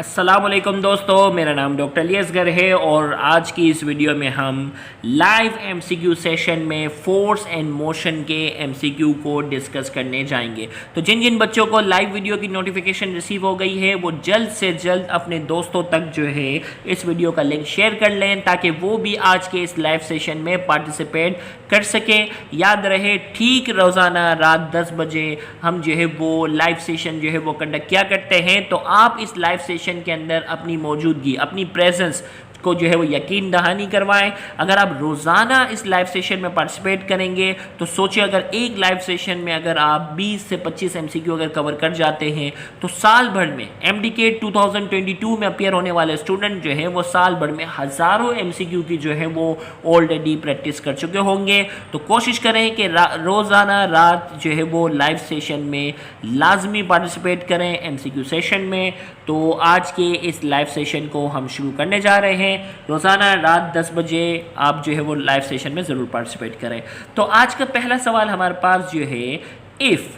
अस्सलाम वालेकुम दोस्तों, मेरा नाम डॉक्टर अली असगर है और आज की इस वीडियो में हम लाइव एमसीक्यू सेशन में फोर्स एंड मोशन के एमसीक्यू को डिस्कस करने जाएंगे। तो जिन जिन बच्चों को लाइव वीडियो की नोटिफिकेशन रिसीव हो गई है वो जल्द से जल्द अपने दोस्तों तक जो है इस वीडियो का लिंक शेयर कर लें ताकि वो भी आज के इस लाइव सेशन में पार्टिसिपेट कर सके। याद रहे, ठीक रोज़ाना रात 10 बजे हम जो है वो लाइव सेशन जो है वो कंडक्ट किया करते हैं। तो आप इस लाइव सेशन के अंदर अपनी मौजूदगी, अपनी प्रेजेंस को जो है वो यकीन दहानी करवाएं। अगर आप रोज़ाना इस लाइव सेशन में पार्टिसिपेट करेंगे तो सोचिए, अगर एक लाइव सेशन में अगर आप 20 से 25 एमसीक्यू अगर कवर कर जाते हैं तो साल भर में एमडीके 2022 में अपीयर होने वाले स्टूडेंट जो है वो साल भर में हज़ारों एमसीक्यू की जो है वो ऑलरेडी प्रैक्टिस कर चुके होंगे। तो कोशिश करें कि रोज़ाना रात जो है वो लाइव सेशन में लाजमी पार्टिसिपेट करें एमसीक्यू सेशन में। तो आज के इस लाइव सेशन को हम शुरू करने जा रहे हैं। रोज़ाना रात 10 बजे आप जो है वो लाइव सेशन में ज़रूर पार्टिसिपेट करें। तो आज का पहला सवाल हमारे पास जो है, if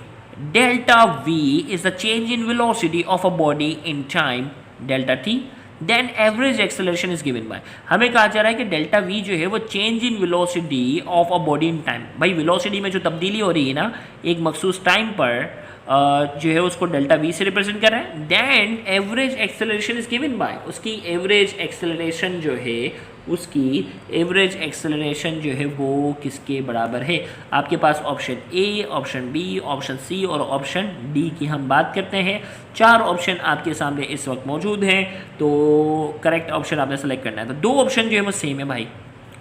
delta v is the change in velocity of a body in time delta t then average acceleration is given by. हमें कहा जा रहा है कि डेल्टा वी जो है वो change in velocity of a body in time. भाई वेलोसिटी में जो तब्दीली हो रही है ना एक मखसूस टाइम पर जो है उसको डेल्टा वी से रिप्रेजेंट कर रहा है। Then average acceleration is given by, उसकी एवरेज एक्सेलरेशन जो है उसकी एवरेज एक्सेलरेशन जो है वो किसके बराबर है। आपके पास option A, option B, option C और ऑप्शन डी की हम बात करते हैं। 4 ऑप्शन आपके सामने इस वक्त मौजूद हैं, तो करेक्ट ऑप्शन आपने सेलेक्ट करना है। तो 2 ऑप्शन जो है वो सेम है भाई,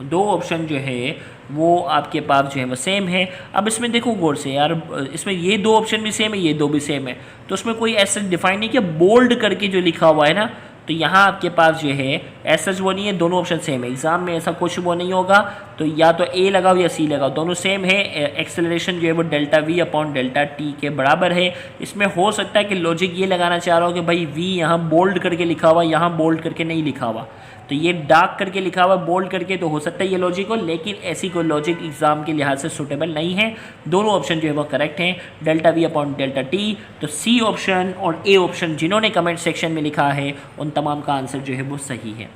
2 ऑप्शन जो है वो आपके पास जो है वो सेम है। अब इसमें देखो गौर से यार, इसमें ये 2 ऑप्शन भी सेम है, ये 2 भी सेम है, तो उसमें कोई ऐसा डिफाइन नहीं कि बोल्ड करके जो लिखा हुआ है ना, तो यहाँ आपके पास जो है ऐसा वो नहीं है, दोनों ऑप्शन सेम है। एग्जाम में ऐसा कुछ वो नहीं होगा, तो या तो ए लगाओ या सी लगाओ, दोनों सेम है। एक्सेलरेशन जो है वो delta v upon delta T के बराबर है। इसमें हो सकता है कि लॉजिक ये लगाना चाह रहा हो कि भाई वी यहाँ बोल्ड करके लिखा हुआ, यहाँ बोल्ड करके नहीं लिखा हुआ, तो ये डार्क करके लिखा हुआ बोल्ड करके, तो हो सकता है ये लॉजिक हो, लेकिन ऐसी कोई लॉजिक एग्जाम के लिहाज से सूटेबल नहीं है। दोनों ऑप्शन जो है वो करेक्ट हैं, delta v upon delta T. तो सी ऑप्शन और ए ऑप्शन जिन्होंने कमेंट सेक्शन में लिखा है उन तमाम का आंसर जो है वो सही है।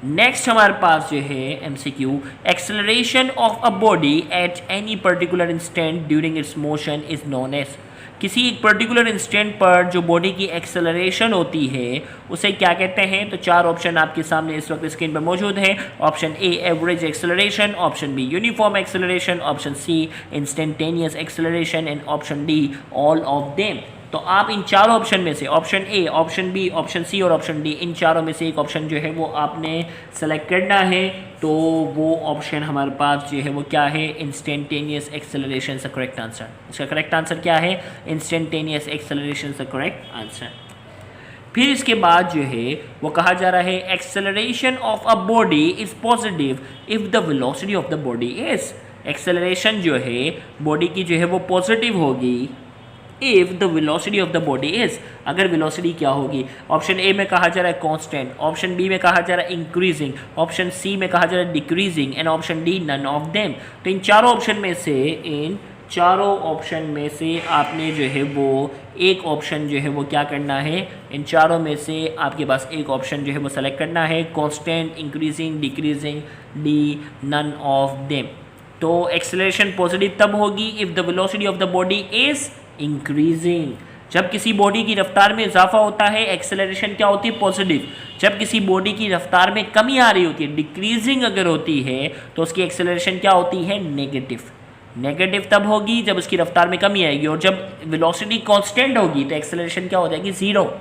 नेक्स्ट हमारे पास जो है MCQ, acceleration of a body at any particular instant during its motion is known as. किसी एक पर्टिकुलर इंस्टेंट पर जो बॉडी की एक्सेलरेशन होती है उसे क्या कहते हैं। तो 4 ऑप्शन आपके सामने इस वक्त स्क्रीन पर मौजूद है। Option A average acceleration, option B uniform acceleration, option C instantaneous acceleration and option D all of them. तो आप इन 4 ऑप्शन में से option A, option B, option C और ऑप्शन डी, इन चारों में से एक ऑप्शन जो है वो आपने सेलेक्ट करना है। तो वो ऑप्शन हमारे पास जो है वो क्या है, instantaneous acceleration is the correct answer. इसका करेक्ट आंसर क्या है, instantaneous acceleration is the correct answer. फिर इसके बाद जो है वो कहा जा रहा है, acceleration of a body is positive if the velocity of the body is. Acceleration जो है बॉडी की जो है वो पॉजिटिव होगी if the velocity of the body is. अगर वेलोसिटी क्या होगी, ऑप्शन ए में कहा जा रहा है कांस्टेंट, ऑप्शन बी में कहा जा रहा है इंक्रीजिंग, ऑप्शन सी में कहा जा रहा है decreasing and option D none of them. तो इन चारों ऑप्शन में से आपने जो है वो एक ऑप्शन जो है वो क्या करना है, इन चारों में से आपके पास एक ऑप्शन जो है वो सेलेक्ट करना है, constant, increasing, decreasing, D none of them. तो एक्सेलरेशन पॉजिटिव तब होगी if the velocity of the body is increasing. जब किसी बॉडी की रफ्तार में इजाफा होता है एक्सेलरेशन क्या होती है, पॉजिटिव। जब किसी बॉडी की रफ्तार में कमी आ रही होती है, डिक्रीजिंग अगर होती है, तो उसकी एक्सेलरेशन क्या होती है, नेगेटिव। नेगेटिव तब होगी जब उसकी रफ्तार में कमी आएगी, और जब वेलोसिटी कांस्टेंट होगी तो एक्सेलरेशन क्या हो जाएगी, ज़ीरो।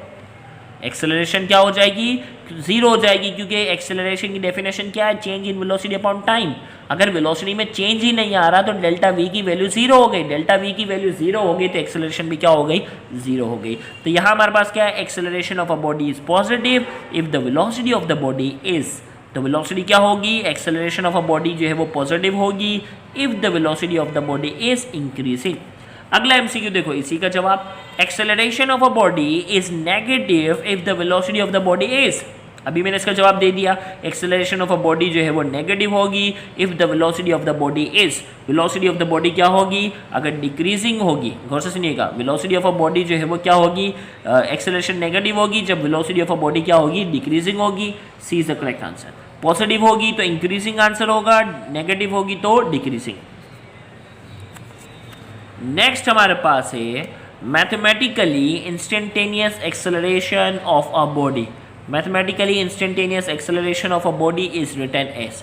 एक्सेलरेशन क्या हो जाएगी, 0 हो जाएगी, क्योंकि एक्सेलरेशन की डेफिनेशन क्या है, change in velocity upon time. अगर वेलोसिटी में चेंज ही नहीं आ रहा तो डेल्टा वी की वैल्यू 0 हो गई, डेल्टा वी की वैल्यू 0 हो गई तो एक्सेलरेशन भी क्या हो गई, 0 हो गई। तो यहाँ हमारे पास क्या है, acceleration of a body is positive if the velocity of the body is. तो वेलोसिटी क्या होगी, एक्सेलरेशन ऑफ अ बॉडी जो है वो पॉजिटिव होगी if the velocity of the body is increasing. अगला एमसीक्यू देखो इसी का जवाब, acceleration of a body is negative if the velocity of the body is. अभी मैंने इसका जवाब दे दिया। एक्सेलरेशन ऑफ अ बॉडी जो है वो नेगेटिव होगी if the velocity of the body is, velocity of the body क्या होगी, अगर डिक्रीजिंग होगी, गौर से सुनिएगा, वेलोसिटी ऑफ अ बॉडी जो है वो क्या होगी, एक्सेलरेशन नेगेटिव होगी जब वेलोसिटी ऑफ अ बॉडी क्या होगी, डिक्रीजिंग होगी। C is the correct answer. Positive होगी तो इंक्रीजिंग आंसर होगा, नेगेटिव होगी तो डिक्रीजिंग। नेक्स्ट हमारे पास है mathematically instantaneous acceleration of a body. Mathematically instantaneous acceleration of a body is written as,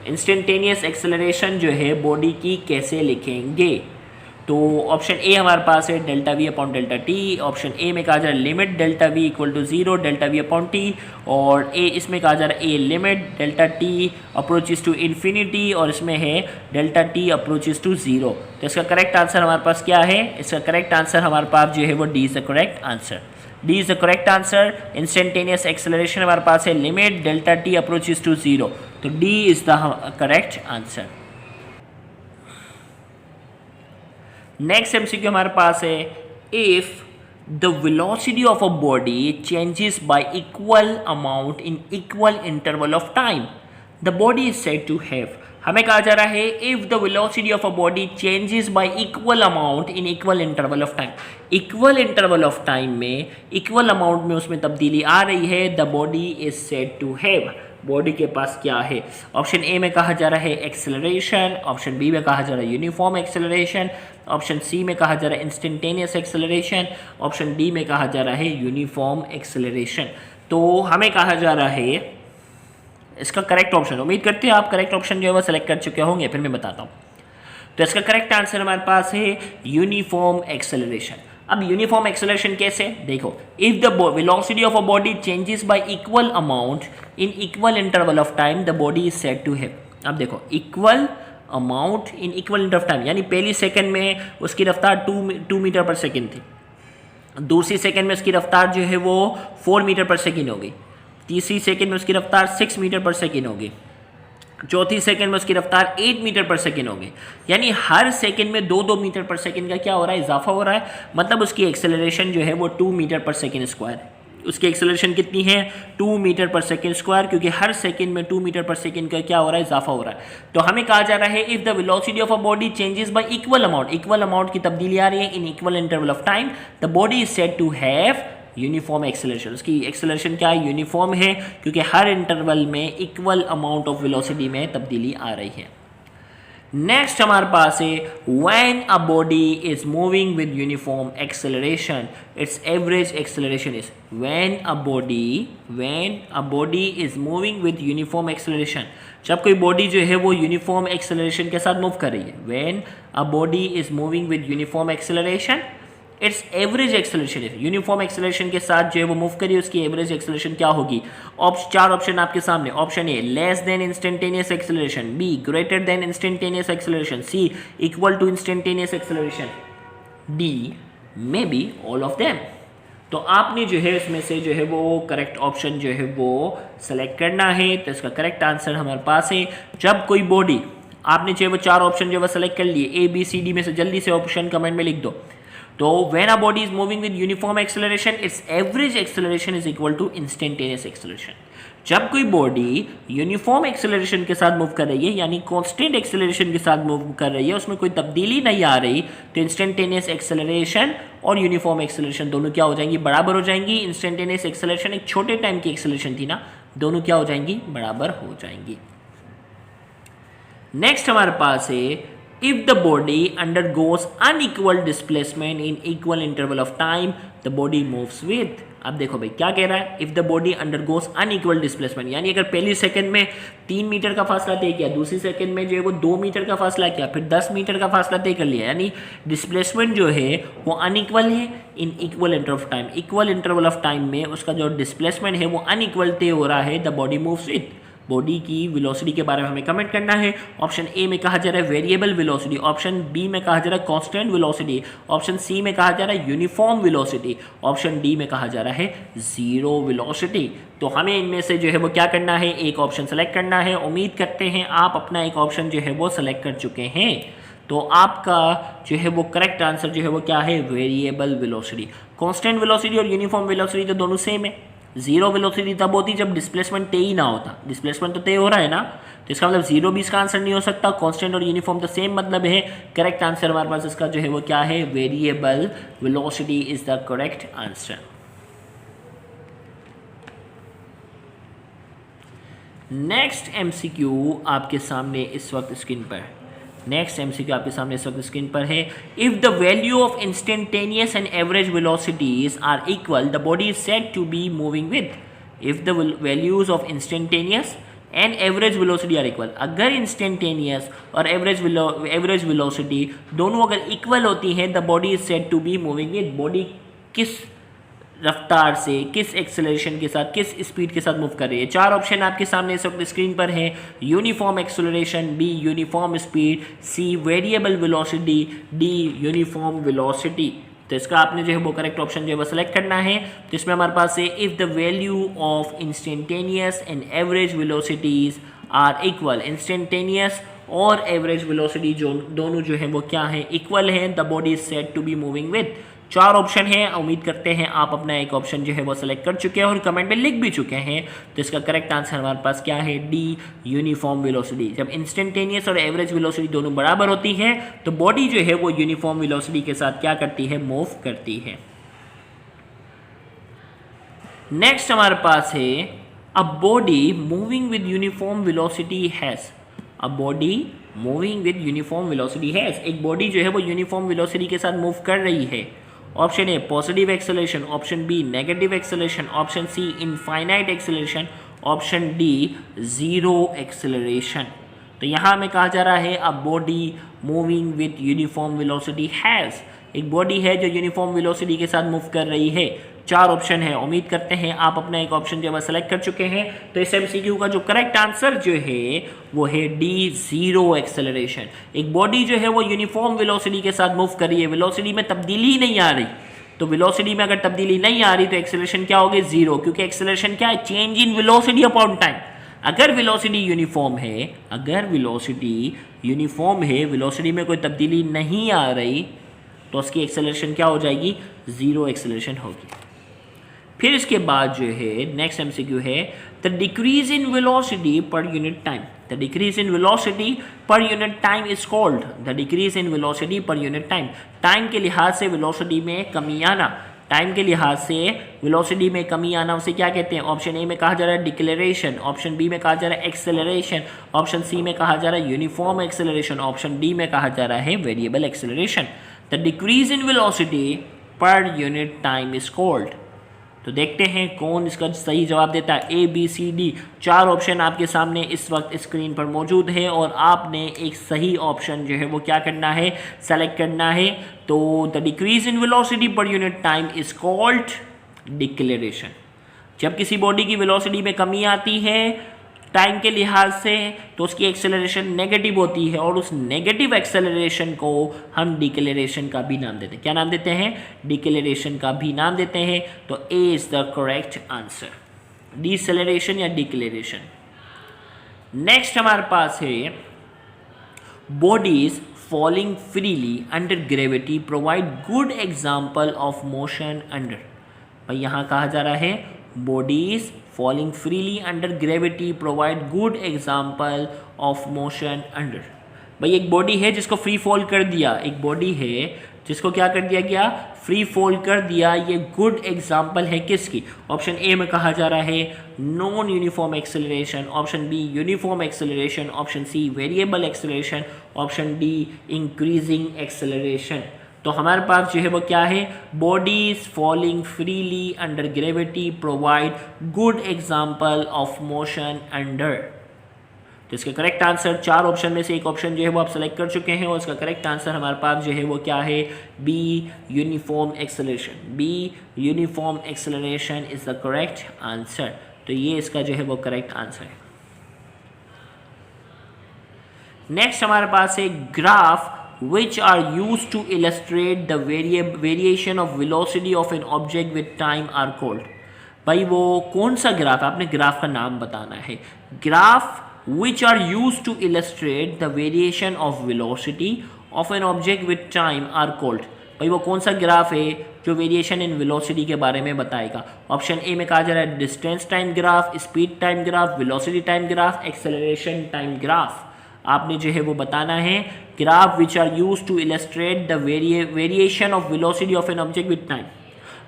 instantaneous acceleration जो है बॉडी की कैसे लिखेंगे, तो ऑप्शन ए हमारे पास है delta v upon delta t. Option A में कहा जा रहा है limit delta v equal to 0 delta v upon t, और ए इसमें कहा जा रहा है ए limit delta t approaches to infinity, और इसमें है डेल्टा टी अप्रोचेस टू 0। तो इसका करेक्ट आंसर हमारे पास क्या है, इसका करेक्ट आंसर हमारे पास जो है वो D is the correct answer. D is the correct answer. Instantaneous acceleration हमारे पास है limit delta t approaches to 0, तो D is the correct answer. Next MCQ हमारे पास है if the velocity of a body changes by equal amount in equal interval of time the body is said to have. हमें कहा जा रहा है if the velocity of a body changes by equal amount in equal interval of time, equal interval of time में equal amount में उसमें तब्दीली आ रही है, the body is said to have, body के पास क्या है। ऑप्शन ए में कहा जा रहा है एक्सेलरेशन, ऑप्शन बी में कहा जा रहा है यूनिफॉर्म एक्सेलरेशन, ऑप्शन सी में कहा जा रहा है इंस्टेंटेनियस एक्सेलरेशन, ऑप्शन डी में कहा जा रहा है यूनिफॉर्म एक्सेलरेशन। तो हमें कहा जा रहा है इसका करेक्ट ऑप्शन, उम्मीद करते हैं आप करेक्ट ऑप्शन जो है वो सेलेक्ट कर चुके होंगे, फिर मैं बताता हूँ। तो इसका करेक्ट आंसर हमारे पास है यूनिफॉर्म एक्सेलरेशन। अब यूनिफॉर्म एक्सेलरेशन कैसे, देखो, if the velocity of a body changes by equal amount in equal interval of time the body is said to have. अब देखो equal amount in equal interval of time, यानी पहली second में उसकी रफ्तार 2 metre पर सेकंड थी, दूसरी सेकंड में उसकी रफ्तार जो है वो 4 मीटर पर सेकंड हो गई, तीसरी सेकंड में उसकी रफ्तार 6 मीटर पर सेकंड हो गई, चौथी सेकंड में उसकी रफ्तार 8 मीटर पर सेकंड हो गई, यानी हर सेकंड में 2-2 मीटर पर सेकंड का क्या हो रहा है, इजाफा हो रहा है। मतलब उसकी एक्सेलरेशन जो है वो 2 मीटर पर सेकंड स्क्वायर है। उसकी एक्सेलरेशन कितनी है, 2 मीटर पर सेकंड स्क्वायर, क्योंकि हर सेकंड में 2 मीटर पर सेकंड का क्या हो रहा है, इजाफा हो रहा है। तो हमें कहा जा रहा है if the velocity of a body changes by equal amount, equal amount की तब्दीली आ रही है in equal interval of time, the body is said to have uniform acceleration. उसकी एक्सेलरेशन क्या है, यूनिफॉर्म है, क्योंकि हर इंटरवल में इक्वल अमाउंट ऑफ वेलोसिटी में तब्दीली आ रही है। नेक्स्ट हमारे पास है when a body is moving with uniform acceleration its average acceleration is, when a body is moving with uniform acceleration, जब कोई बॉडी जो है वो यूनिफॉर्म एक्सेलरेशन के साथ मूव कर रही है, when a body is moving with uniform acceleration its average acceleration is, uniform acceleration के साथ जो है वो मूव करिए, उसकी एवरेज एक्सेलरेशन क्या होगी। 4 ऑप्शन आपके सामने, option A less than instantaneous acceleration, B greater than instantaneous acceleration, C equal to instantaneous acceleration, D may be all of them. तो आपने जो है इसमें से जो है वो करेक्ट ऑप्शन जो है वो सेलेक्ट करना है। तो इसका करेक्ट आंसर हमारे पास है जब कोई बॉडी, आपने जो है वो 4 ऑप्शन जो है सेलेक्ट कर लिए, ए बी सी डी में से जल्दी से ऑप्शन कमेंट में लिख दो। तो when a body is moving with uniform acceleration its average acceleration is equal to instantaneous acceleration। जब कोई बॉडी यूनिफॉर्म एक्सेलरेशन के साथ मूव कर रही है, यानी कांस्टेंट एक्सेलरेशन के साथ मूव कर रही है, उसमें कोई तब्दीली नहीं आ रही, तो इंस्टेंटेनियस एक्सेलरेशन और यूनिफॉर्म एक्सेलरेशन दोनों क्या हो जाएंगी, बराबर हो जाएंगी। इंस्टेंटेनियस एक्सेलरेशन एक छोटे टाइम की एक्सेलरेशन थी ना, दोनों क्या हो जाएंगी, बराबर हो जाएंगी। नेक्स्ट हमारे पास है if the body undergoes unequal displacement in equal interval of time the body moves with। अब देखो भाई क्या कह रहा है, if the body undergoes unequal displacement, यानी अगर पहली सेकंड में 3 मीटर का फासला तय किया, दूसरी सेकंड में जो है वो 2 मीटर का फासला किया, फिर 10 मीटर का फासला तय कर लिया, यानी डिस्प्लेसमेंट जो है वो अनइक्वल है in equal interval of time. Equal interval of time में उसका जो डिस्प्लेसमेंट है वो अनइक्वल तय हो रहा है, the body moves with. Body की वेलोसिटी के बारे में हमें कमेंट करना है। ऑप्शन ए में कहा जा रहा है वेरिएबल वेलोसिटी, ऑप्शन बी में कहा जा रहा है कांस्टेंट वेलोसिटी, ऑप्शन सी में कहा जा रहा है यूनिफॉर्म वेलोसिटी, ऑप्शन डी में कहा जा रहा है जीरो वेलोसिटी। तो हमें इनमें से जो है वो क्या करना है, एक ऑप्शन सेलेक्ट करना है। उम्मीद करते हैं आप अपना एक ऑप्शन जो है वो सेलेक्ट कर चुके हैं। तो आपका जो है वो करेक्ट आंसर जो है वो क्या है, वेरिएबल वेलोसिटी। कांस्टेंट वेलोसिटी और यूनिफॉर्म वेलोसिटी तो दोनों सेम है, जीरो वेलोसिटी तब होती जब डिस्प्लेसमेंट तय ही ना होता, डिस्प्लेसमेंट तो तय हो रहा है ना, तो इसका मतलब जीरो भी इसका आंसर नहीं हो सकता। कांस्टेंट और यूनिफॉर्म तो सेम मतलब है। करेक्ट आंसर हमारे पास इसका जो है वो क्या है, variable velocity is the correct answer. Next MCQ आपके सामने इस वक्त स्क्रीन पर है। नेक्स्ट एमसीक्यू आपके सामने इस वक्त स्क्रीन पर है। If the value of instantaneous and average velocities are equal the body is said to be moving with. If the values of instantaneous and average velocity are equal, अगर instantaneous और average velocity दोनों अगर equal होती हैं, the body is said to be moving with. Body किस रफ्तार से, किस एक्सेलरेशन के साथ, किस स्पीड के साथ मूव कर रही है। चार ऑप्शन आपके सामने इस वक्त स्क्रीन पर है। Uniform acceleration, B uniform speed, C variable velocity, D uniform velocity. तो इसका आपने जो है वो करेक्ट ऑप्शन जो है वो सेलेक्ट करना है। तो इसमें हमारे पास है if the value of instantaneous and average velocities are equal. Instantaneous और एवरेज वेलोसिटी जो दोनों जो है वो क्या है, इक्वल हैं, the body is said to be moving with. चार ऑप्शन है, उम्मीद करते हैं आप अपना एक ऑप्शन जो है वो सेलेक्ट कर चुके हैं और कमेंट में लिख भी चुके हैं। तो इसका करेक्ट आंसर हमारे पास क्या है, डी यूनिफॉर्म वेलोसिटी। जब इंस्टेंटेनियस और एवरेज वेलोसिटी दोनों बराबर होती है तो बॉडी जो है वो यूनिफॉर्म वेलोसिटी के साथ क्या करती है, मूव करती है। नेक्स्ट हमारे पास है a body moving with uniform velocity has. A body moving with uniform velocity has, एक बॉडी जो है वो यूनिफॉर्म वेलोसिटी के साथ मूव कर रही है। Option A positive acceleration, option B negative acceleration, option C infinite acceleration, option D zero acceleration. तो यहाँ हमें कहा जा रहा है a body moving with uniform velocity has, एक बॉडी है जो यूनिफॉर्म वेलोसिटी के साथ मूव कर रही है। चार ऑप्शन है, उम्मीद करते हैं आप अपना एक ऑप्शन जो है सेलेक्ट कर चुके हैं। तो इस एमसीक्यू का जो करेक्ट आंसर जो है वो है डी जीरो एक्सेलरेशन। एक बॉडी जो है वो यूनिफॉर्म वेलोसिटी के साथ मूव कर रही है, वेलोसिटी में तब्दीली ही नहीं आ रही। तो वेलोसिटी में अगर तब्दीली नहीं आ रही तो एक्सेलरेशन क्या होगी, जीरो, क्योंकि एक्सेलरेशन क्या है, change in velocity upon time. अगर वेलोसिटी यूनिफॉर्म है, अगर वेलोसिटी यूनिफॉर्म है, वेलोसिटी में कोई तब्दीली नहीं आ रही तो उसकी एक्सेलरेशन क्या हो जाएगी, जीरो एक्सेलरेशन होगी। फिर इसके बाद जो है नेक्स्ट एमसीक्यू है the decrease in velocity per unit time. The decrease in velocity per unit time is called, the decrease in velocity per unit time, time के लिहाज से वेलोसिटी में कमी आना, टाइम के लिहाज से वेलोसिटी में कमी आना उसे क्या कहते हैं। ऑप्शन ए में कहा जा रहा है डिक्लेरेशन, ऑप्शन बी में कहा जा रहा है एक्सेलरेशन, ऑप्शन सी में कहा जा रहा है यूनिफॉर्म एक्सेलरेशन, ऑप्शन डी में कहा जा रहा है variable acceleration. The decrease in velocity per unit time is called. तो देखते हैं कौन इसका सही जवाब देता है, ए बी सी डी। चार ऑप्शन आपके सामने इस वक्त स्क्रीन पर मौजूद है और आपने एक सही ऑप्शन जो है वो क्या करना है, सेलेक्ट करना है। तो the decrease in velocity per unit time is called declaration. जब किसी बॉडी की वेलोसिटी में कमी आती है टाइम के लिहाज से तो उसकी एक्सेलरेशन नेगेटिव होती है और उस नेगेटिव एक्सेलरेशन को हम डिक्लेरेशन का भी नाम देते हैं। क्या नाम देते हैं, डिक्लेरेशन का भी नाम देते हैं। तो A is the correct answer, deceleration या डिक्लेरेशन। नेक्स्ट हमारे पास है bodies falling freely under gravity provide good example of motion under. भाई यहाँ कहा जा रहा है bodies falling freely under gravity provide good example of motion under। भाई एक बॉडी है जिसको फ्री फॉल कर दिया, एक बॉडी है जिसको क्या कर दिया गया, फ्री फॉल कर दिया। ये गुड एग्जाम्पल है किसकी, ऑप्शन ए में कहा जा रहा है non uniform acceleration, option B uniform acceleration, option C variable acceleration, option D increasing acceleration. तो हमारे पास जो है वो क्या है, bodies falling freely under gravity provide good example of motion under. तो इसका करेक्ट आंसर चार ऑप्शन में से एक ऑप्शन जो है वो आप सेलेक्ट कर चुके हैं और इसका करेक्ट आंसर हमारे पास जो है वो क्या है, B uniform acceleration. B uniform acceleration is the correct answer. तो ये इसका जो है वो करेक्ट आंसर है। नेक्स्ट हमारे पास है graph which are used to illustrate the variation of velocity of an object with time are called। भाई वो कौन सा ग्राफ, आपने ग्राफ का नाम बताना है। Graph which are used to illustrate the variation of velocity of an object with time are called। भाई वो कौन सा ग्राफ है जो वेरिएशन इन वेलोसिटी के बारे में बताएगा? ऑप्शन ए में कहा जा रहा है distance time graph, speed time graph, velocity time graph, acceleration time graph. आपने जो है वो बताना है graph which are use to illustrate the variation of velocity of an object with time.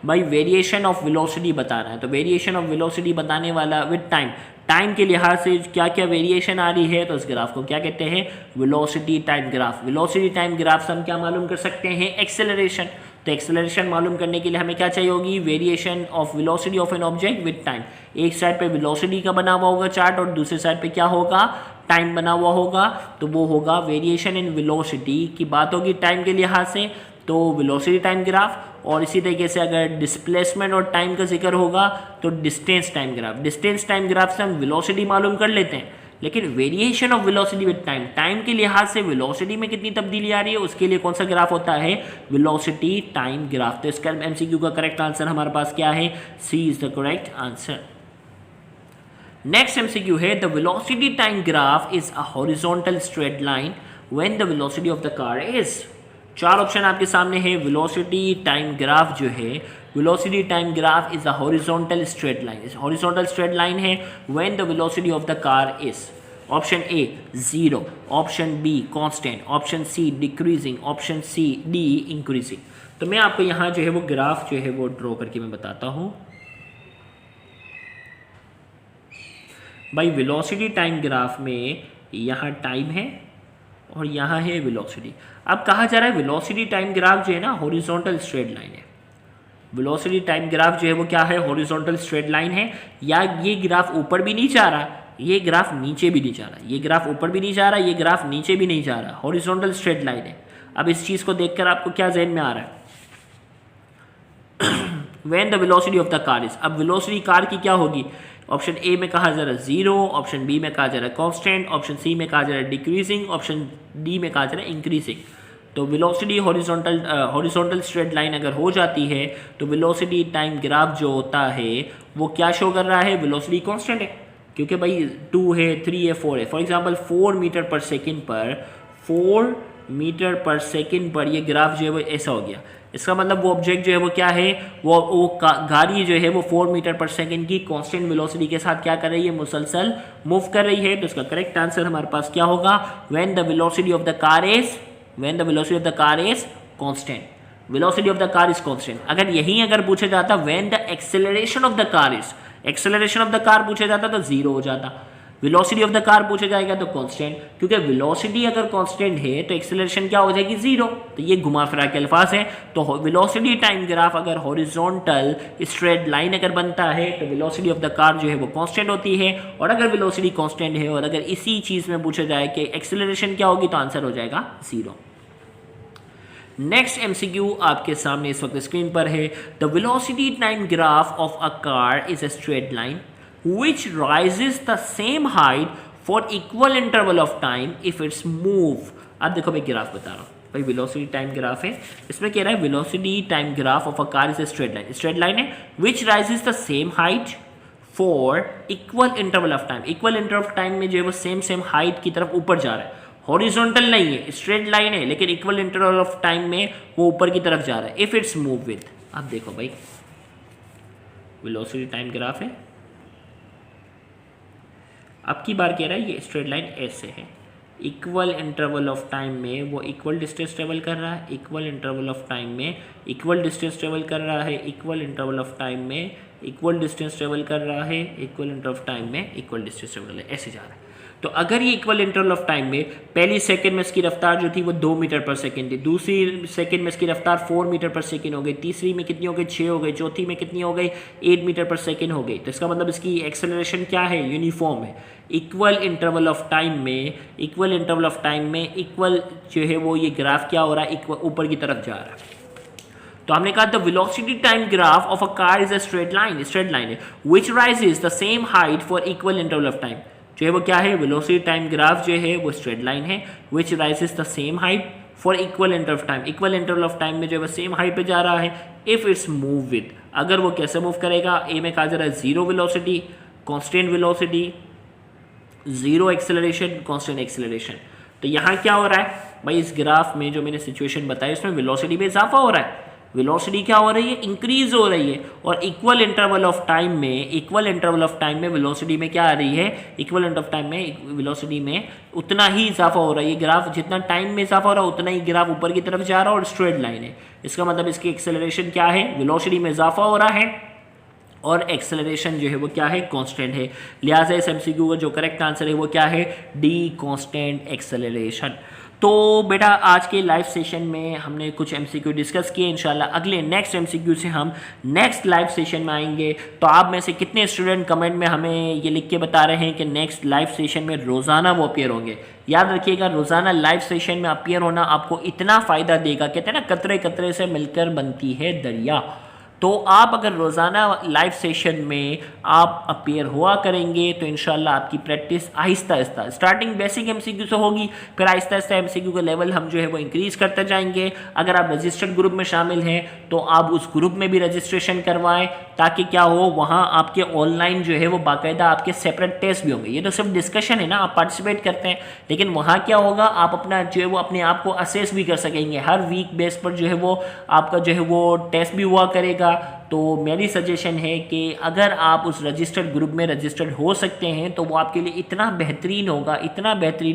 भाई वेरिएशन ऑफ वेलोसिटी बताना है, तो वेरिएशन ऑफ वेलोसिटी बताने वाला विद टाइम, टाइम के लिहाज से क्या क्या वेरिएशन आ रही है, तो इस ग्राफ को क्या कहते हैं? Velocity time graph. Velocity time graph से हम क्या मालूम कर सकते हैं? एक्सेलरेशन। तो एक्सेलरेशन मालूम करने के लिए हमें क्या चाहिए होगी? Variation of velocity of an object with time. एक साइड पे वेलोसिटी का बना हुआ होगा चार्ट और दूसरे साइड पे क्या होगा? टाइम बना हुआ होगा, तो वो होगा वेरिएशन इन वेलोसिटी की बात होगी टाइम के लिहाज से, तो वेलोसिटी टाइम ग्राफ। और इसी तरीके से अगर डिस्प्लेसमेंट और टाइम का जिक्र होगा तो distance time graph. Distance time graph से हम वेलोसिटी मालूम कर लेते हैं, लेकिन variation of velocity with time, time के लिहाज से वेलोसिटी में कितनी तब्दीली आ रही है उसके लिए कौन सा ग्राफ होता है? Velocity time graph. तो इसका एमसीक्यू का करेक्ट आंसर हमारे पास क्या है? C is the correct answer. Next MCQ है the velocity time graph is a horizontal straight line when the velocity of the car is. चार ऑप्शन आपके सामने है। वेलोसिटी टाइम ग्राफ जो है, velocity time graph is a horizontal straight line, horizontal straight line है when the velocity of the car is. Option A 0, option B constant, option C decreasing, option C D increasing. तो मैं आपको यहाँ जो है वो ग्राफ जो है वो ड्रॉ करके मैं बताता हूँ। भाई वेलोसिटी टाइम ग्राफ में यहाँ टाइम है और यहाँ है वेलोसिटी। अब कहा जा रहा है वेलोसिटी टाइम ग्राफ जो है ना हॉरिजॉन्टल स्ट्रेट लाइन है। वेलोसिटी टाइम ग्राफ जो है वो क्या है? हॉरिजॉन्टल स्ट्रेट लाइन है। या ये ग्राफ ऊपर भी नहीं जा रहा, ये ग्राफ नीचे भी नहीं जा रहा, ये ग्राफ ऊपर भी नहीं जा रहा, ये ग्राफ नीचे भी नहीं जा रहा, हॉरिजॉन्टल स्ट्रेट लाइन है। अब इस चीज़ को देखकर आपको क्या जहन में आ रहा है? When the velocity of the car is, अब वेलोसिटी कार की क्या होगी? ऑप्शन ए में कहा जा रहा है 0, ऑप्शन बी में कहा जा रहा है कांस्टेंट, ऑप्शन सी में कहा जा रहा है डिक्रीजिंग, ऑप्शन डी में कहा जा रहा है इंक्रीजिंग। तो वेलोसिटी हॉरिजॉन्टल स्ट्रेट लाइन अगर हो जाती है तो वेलोसिटी टाइम ग्राफ जो होता है वो क्या शो कर रहा है? वेलोसिटी कांस्टेंट है, क्योंकि भाई 2 है, 3 है, 4 है। फॉर एग्जांपल 4 मीटर पर सेकंड पर, 4 मीटर पर सेकंड पर ये ग्राफ जो है वो ऐसा हो गया। इसका मतलब वो ऑब्जेक्ट जो है वो क्या है? वो गाड़ी जो है वो 4 मीटर पर सेकंड की कांस्टेंट वेलोसिटी के साथ क्या कर रही है? मुसलसल मूव कर रही है। तो इसका करेक्ट आंसर हमारे पास क्या होगा? When the velocity of the car is, when the velocity of the car is constant, velocity of the car is constant. अगर पूछा जाता when the acceleration of the car is, acceleration of the car पूछा जाता तो 0 हो जाता। Velocity of the car पूछा जाएगा तो कांस्टेंट, क्योंकि वेलोसिटी अगर कांस्टेंट है तो एक्सेलरेशन क्या हो जाएगी? 0। तो ये घुमा फिरा के अल्फाज है। तो वेलोसिटी टाइम ग्राफ अगर हॉरिजॉन्टल स्ट्रेट लाइन अगर बनता है तो वेलोसिटी ऑफ द कार जो है वो कांस्टेंट होती है। और अगर वेलोसिटी कांस्टेंट है और अगर इसी चीज़ में पूछा जाए कि एक्सेलरेशन क्या होगी तो आंसर हो जाएगा 0। नेक्स्ट एमसीक्यू आपके सामने इस वक्त स्क्रीन पर है। The velocity time graph of a car is a straight line which rises the same height for equal interval of time if it's move। अब देखो मैं ग्राफ बता रहा हूँ भाई, वेलोसिटी टाइम ग्राफ है, इसमें कह रहा है velocity time graph of a car is a straight line, straight line है which rises the same height for equal interval of time। Equal interval of time में जो है वो सेम हाइट की तरफ ऊपर जा रहा है। हॉरिजॉन्टल नहीं है, स्ट्रेट लाइन है, लेकिन इक्वल इंटरवल ऑफ टाइम में वो ऊपर की तरफ जा रहा है इफ इट्स मूव विद। अब देखो भाई वेलोसिटी टाइम ग्राफ है, अब की बार कह रहा है ये स्ट्रेट लाइन ऐसे है, इक्वल इंटरवल ऑफ टाइम में वो इक्वल डिस्टेंस ट्रेवल कर रहा है, इक्वल इंटरवल ऑफ टाइम में इक्वल डिस्टेंस ट्रेवल कर रहा है, इक्वल इंटरवल ऑफ टाइम में इक्वल डिस्टेंस ट्रेवल कर रहा है, इक्वल इंटरवल ऑफ टाइम में इक्वल डिस्टेंस ट्रेवल है, ऐसे जा रहा है। तो अगर ये इक्वल इंटरवल ऑफ टाइम में पहली सेकंड में इसकी रफ्तार जो थी वो 2 मीटर पर सेकंड थी, दूसरी सेकंड में इसकी रफ्तार 4 मीटर पर सेकंड हो गई, तीसरी में कितनी हो गई? 6 हो गई, चौथी में कितनी हो गई? 8 मीटर पर सेकंड हो गई। तो इसका मतलब इसकी एक्सेलरेशन क्या है? यूनिफॉर्म है। इक्वल इंटरवल ऑफ टाइम में, इक्वल इंटरवल ऑफ टाइम में इक्वल जो है वो ये ग्राफ क्या हो रहा है? ऊपर की तरफ जा रहा है। तो हमने कहा the velocity time graph of a car is a straight line, straight line है which raises the same height for equal interval of time. जो है वो क्या है? वेलोसिटी टाइम ग्राफ जो है वो स्ट्रेट लाइन है which raises the same height for equal interval of time. Equal interval of time में जो है वो सेम हाइट पे जा रहा है इफ इट्स मूव विद। अगर वो कैसे मूव करेगा? ए में कहा जा रहा है 0 velocity, constant velocity, 0 acceleration, constant acceleration. तो यहाँ क्या हो रहा है भाई, इस ग्राफ में जो मैंने सिचुएशन बताई उसमें वेलोसिटी में इजाफा हो रहा है, वेलोसिटी क्या हो रही है, इंक्रीज हो रही है, और इक्वल इंटरवल ऑफ टाइम में वेलोसिटी में क्या आ रही है, इक्वल इंटरवल ऑफ टाइम में वेलोसिटी में उतना ही इजाफा हो रहा है। ये ग्राफ जितना टाइम में इजाफा हो रहा है उतना ही ग्राफ ऊपर की तरफ जा रहा है और स्ट्रेट लाइन है। इसका मतलब इसकी एक्सेलरेशन क्या है, वेलोसिटी में इजाफा हो रहा है और एक्सेलरेशन जो है वो क्या है, कांस्टेंट है। लिहाजा इस एमसीक्यू का जो करेक्ट आंसर है वो क्या है, डी, कांस्टेंट एक्सेलरेशन। तो बेटा आज के लाइव सेशन में हमने कुछ एमसीक्यू डिस्कस किए। इंशाल्लाह अगले नेक्स्ट एमसीक्यू से हम नेक्स्ट लाइव सेशन में आएंगे। तो आप में से कितने स्टूडेंट कमेंट में हमें ये लिख के बता रहे हैं कि नेक्स्ट लाइव सेशन में रोज़ाना वो अपीयर होंगे। याद रखिएगा, रोज़ाना लाइव सेशन में अपीयर होना आपको इतना फ़ायदा देगा, कहते हैं ना कतरे कतरे से मिलकर बनती है दरिया। तो आप अगर रोज़ाना लाइव सेशन में आप अपीयर हुआ करेंगे तो इंशाल्लाह आपकी practice Aahista Aahista starting basic MCQ से होगी, फिर आहिस्ता आहिस्ता एमसीक्यू का लेवल हम जो है वो इंक्रीज़ करते जाएंगे। अगर आप रजिस्टर्ड ग्रुप में शामिल हैं तो आप उस ग्रुप में भी रजिस्ट्रेशन करवाएं, ताकि क्या हो, वहाँ आपके ऑनलाइन जो है वो बाकायदा आपके सेपरेट टेस्ट भी होंगे। ये तो सिर्फ डिस्कशन है ना, आप पार्टिसिपेट करते हैं, लेकिन वहाँ क्या होगा, आप अपना जो है वो अपने आप को असेस भी कर सकेंगे। हर वीक बेस पर जो है वो आपका जो है वो टेस्ट भी हुआ करेगा। तो मेरी सजेशन है कि अगर आप उस रजिस्टर्ड ग्रुप में रजिस्टर्ड हो सकते हैं तो वो आपके लिए इतना बेहतरीन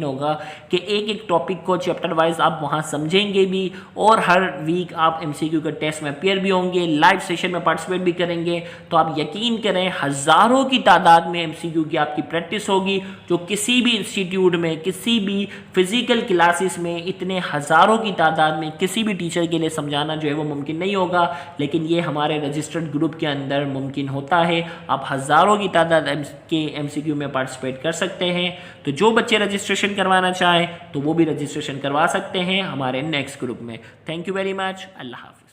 होगा कि एक एक टॉपिक को चैप्टर वाइज आप वहाँ समझेंगे भी, और हर वीक आप एमसीक्यू के टेस्ट में अपीयर भी होंगे, लाइव सेशन में पार्टिसिपेट भी करेंगे। तो आप यकीन करें, हज़ारों की तादाद में एमसीक्यू की आपकी प्रैक्टिस होगी, जो किसी भी इंस्टीट्यूट में, किसी भी फिजिकल क्लासेस में इतने हज़ारों की तादाद में किसी भी टीचर के लिए समझाना जो है वो मुमकिन नहीं होगा, लेकिन ये हमारे रजिस्टर्ड ग्रुप के अंदर मुमकिन होता है। आप हज़ारों की तादाद के एमसीक्यू में पार्टिसिपेट कर सकते हैं। तो जो बच्चे रजिस्ट्रेशन करवाना चाहें तो वो भी रजिस्ट्रेशन करवा सकते हैं हमारे नेक्स्ट ग्रुप में। Thank you very much. अल्लाह हाफ़िज़।